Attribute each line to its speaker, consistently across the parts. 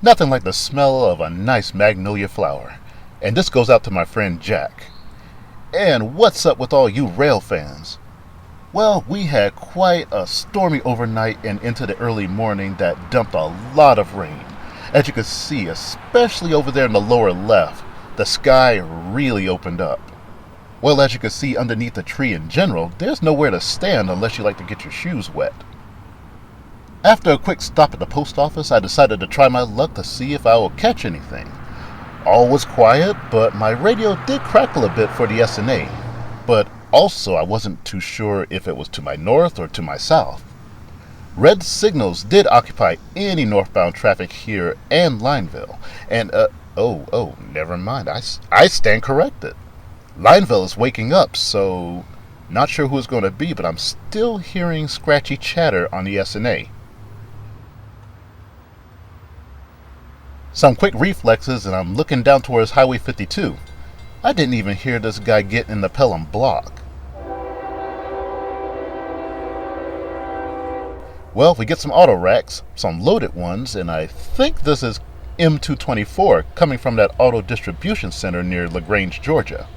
Speaker 1: Nothing like the smell of a nice magnolia flower. And this goes out to my friend Jack. And what's up with all you rail fans? Well, we had quite a stormy overnight and into the early morning that dumped a lot of rain. As you can see, especially over there in the lower left, the sky really opened up. Well, as you can see underneath the tree in general, there's nowhere to stand unless you like to get your shoes wet. After a quick stop at the post office, I decided to try my luck to see if I will catch anything. All was quiet, but my radio did crackle a bit for the SNA. But also I wasn't too sure if it was to my north or to my south. Red signals did occupy any northbound traffic here and Lineville. And, never mind, I stand corrected. Lineville is waking up, so not sure who it's going to be, but I'm still hearing scratchy chatter on the SNA. Some quick reflexes and I'm looking down towards Highway 52. I didn't even hear this guy get in the Pelham block. Well, we get some auto racks, some loaded ones, and I think this is M224 coming from that auto distribution center near LaGrange, Georgia.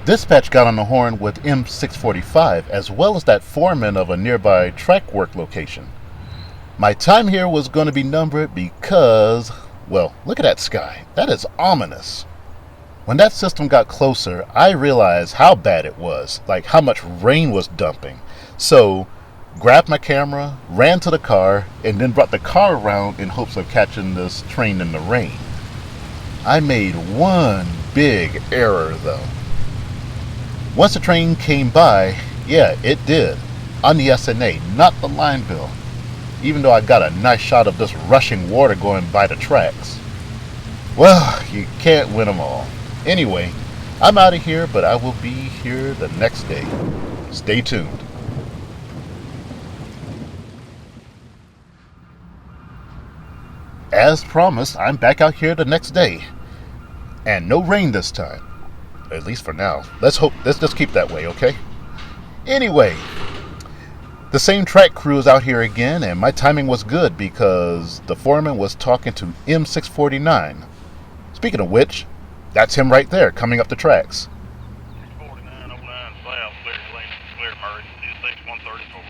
Speaker 1: Dispatch got on the horn with M645 as well as that foreman of a nearby track work location. My time here was going to be numbered because, well, look at that sky. That is ominous. When that system got closer, I realized how bad it was, like how much rain was dumping. So, grabbed my camera, ran to the car, and then brought the car around in hopes of catching this train in the rain. I made one big error though. Once the train came by, yeah, it did. on the SNA, not the line bill, even though I got a nice shot of this rushing water going by the tracks. Well, you can't win them all. Anyway, I'm out of here, but I will be here the next day. Stay tuned. As promised, I'm back out here the next day. And no rain this time. At least for now. Let's just keep that way, okay? Anyway, the same track crew is out here again, and my timing was good because the foreman was talking to M649. Speaking of which, that's him right there, coming up the tracks.
Speaker 2: 64909 South, Clear Murray, 6134.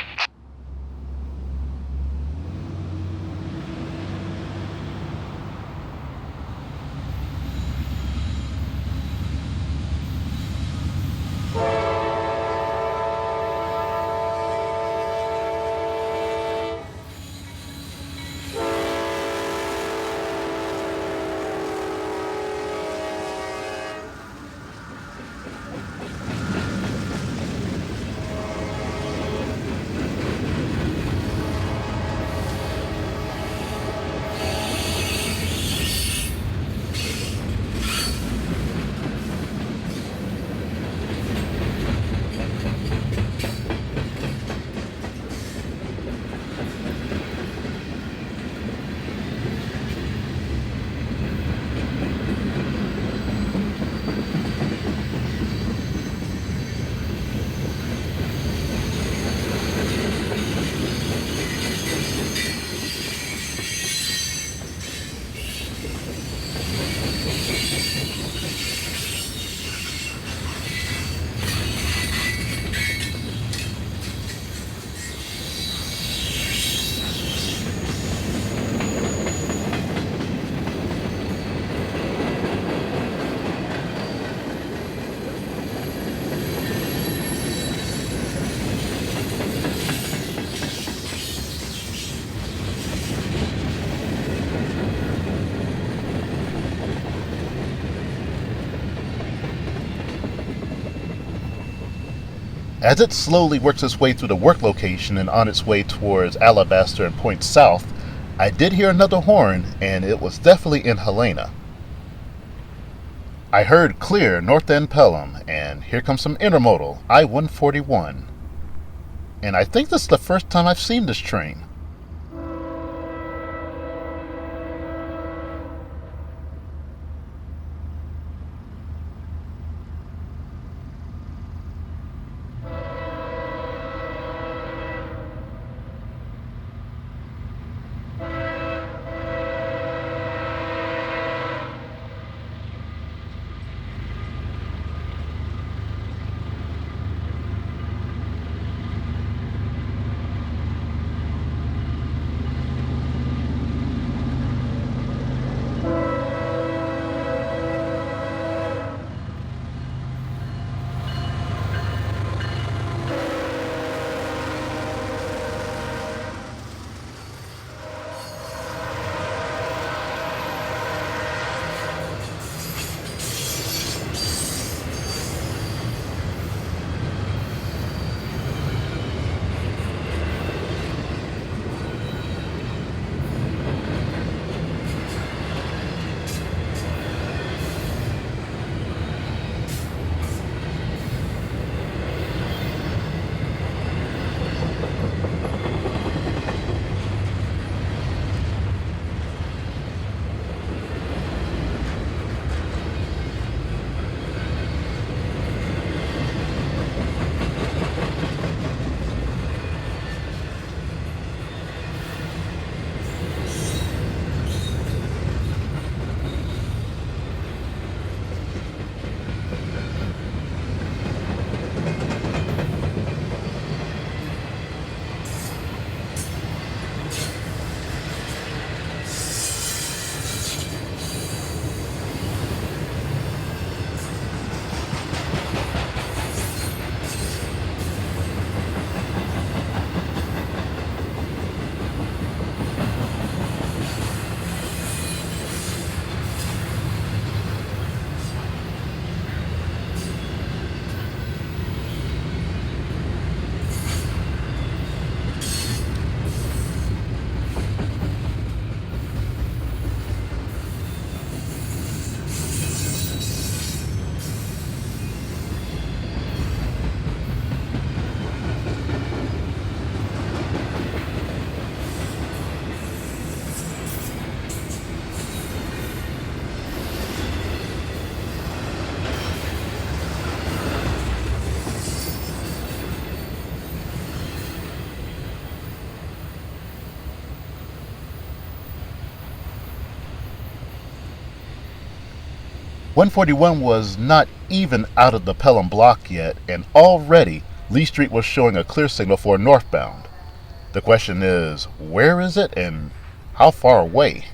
Speaker 1: As it slowly works its way through the work location and on its way towards Alabaster and points south, I did hear another horn, and it was definitely in Helena. I heard clear North End Pelham, and here comes some intermodal, I-141. And I think this is the first time I've seen this train. 141 was not even out of the Pelham block yet, and already Lee Street was showing a clear signal for northbound. The question is, where is it and how far away?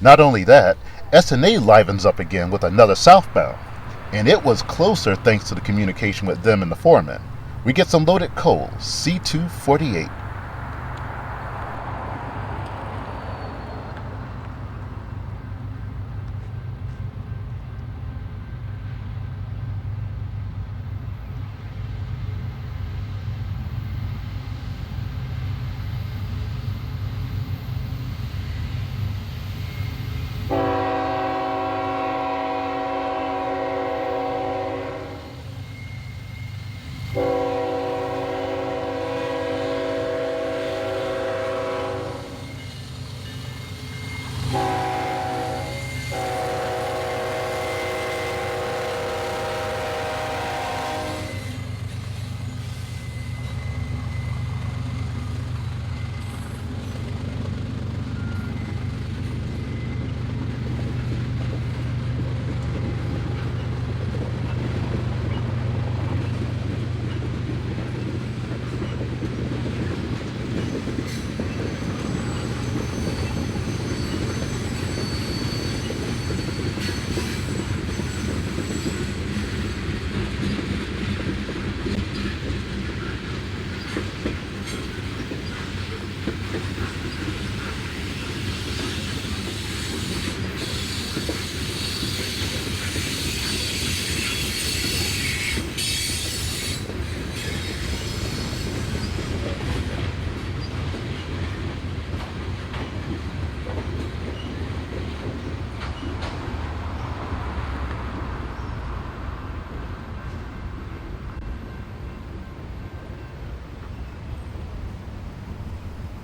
Speaker 1: Not only that, S&A livens up again with another southbound, and it was closer thanks to the communication with them and the foreman. We get some loaded coal, C248.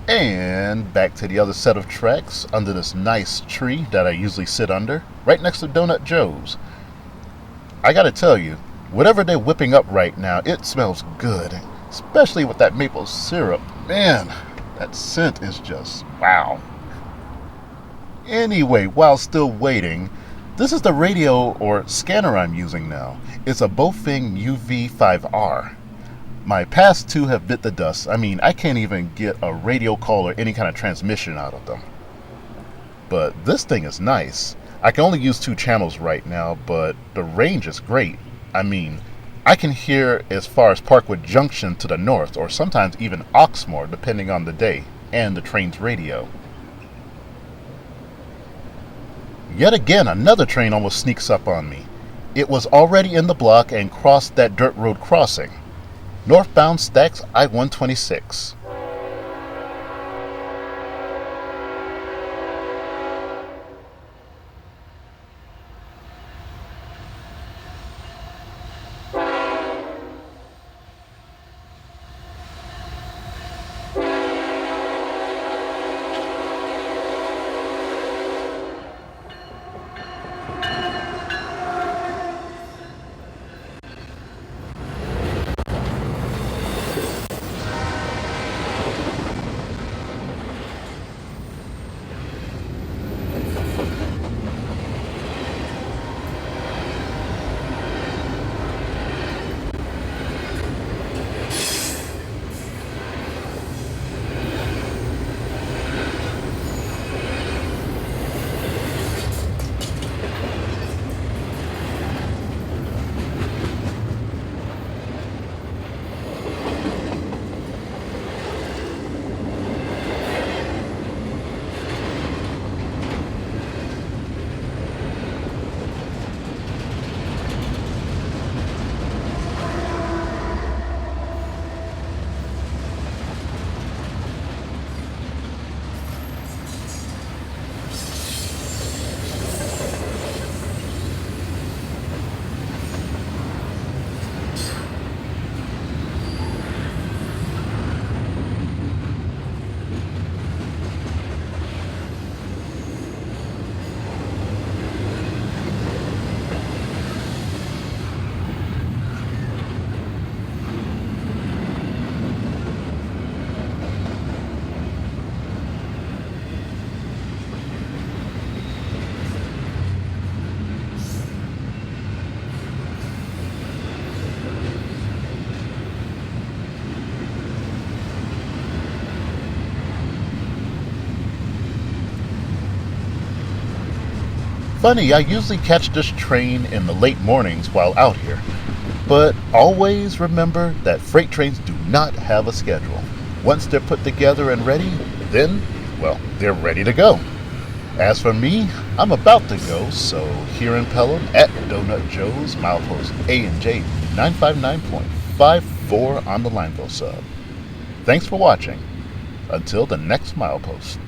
Speaker 1: And back to the other set of tracks under this nice tree that I usually sit under, right next to Donut Joe's. I gotta tell you, whatever they're whipping up right now, it smells good, especially with that maple syrup. Man, that scent is just wow. Anyway, while still waiting, this is the radio or scanner I'm using now. It's a Bofeng UV5R. My past two have bit the dust. I mean, I can't even get a radio call or any kind of transmission out of them. But this thing is nice. I can only use 2 channels right now, but the range is great. I mean, I can hear as far as Parkwood Junction to the north, or sometimes even Oxmoor, depending on the day and the train's radio. Yet again, another train almost sneaks up on me. It was already in the block and crossed that dirt road crossing. Northbound Stacks I-126. Funny, I usually catch this train in the late mornings while out here. But always remember that freight trains do not have a schedule. Once they're put together and ready, then, well, they're ready to go. As for me, I'm about to go, so here in Pelham at Donut Joe's, milepost A&J 959.54 on the Lineville sub. Thanks for watching. Until the next milepost.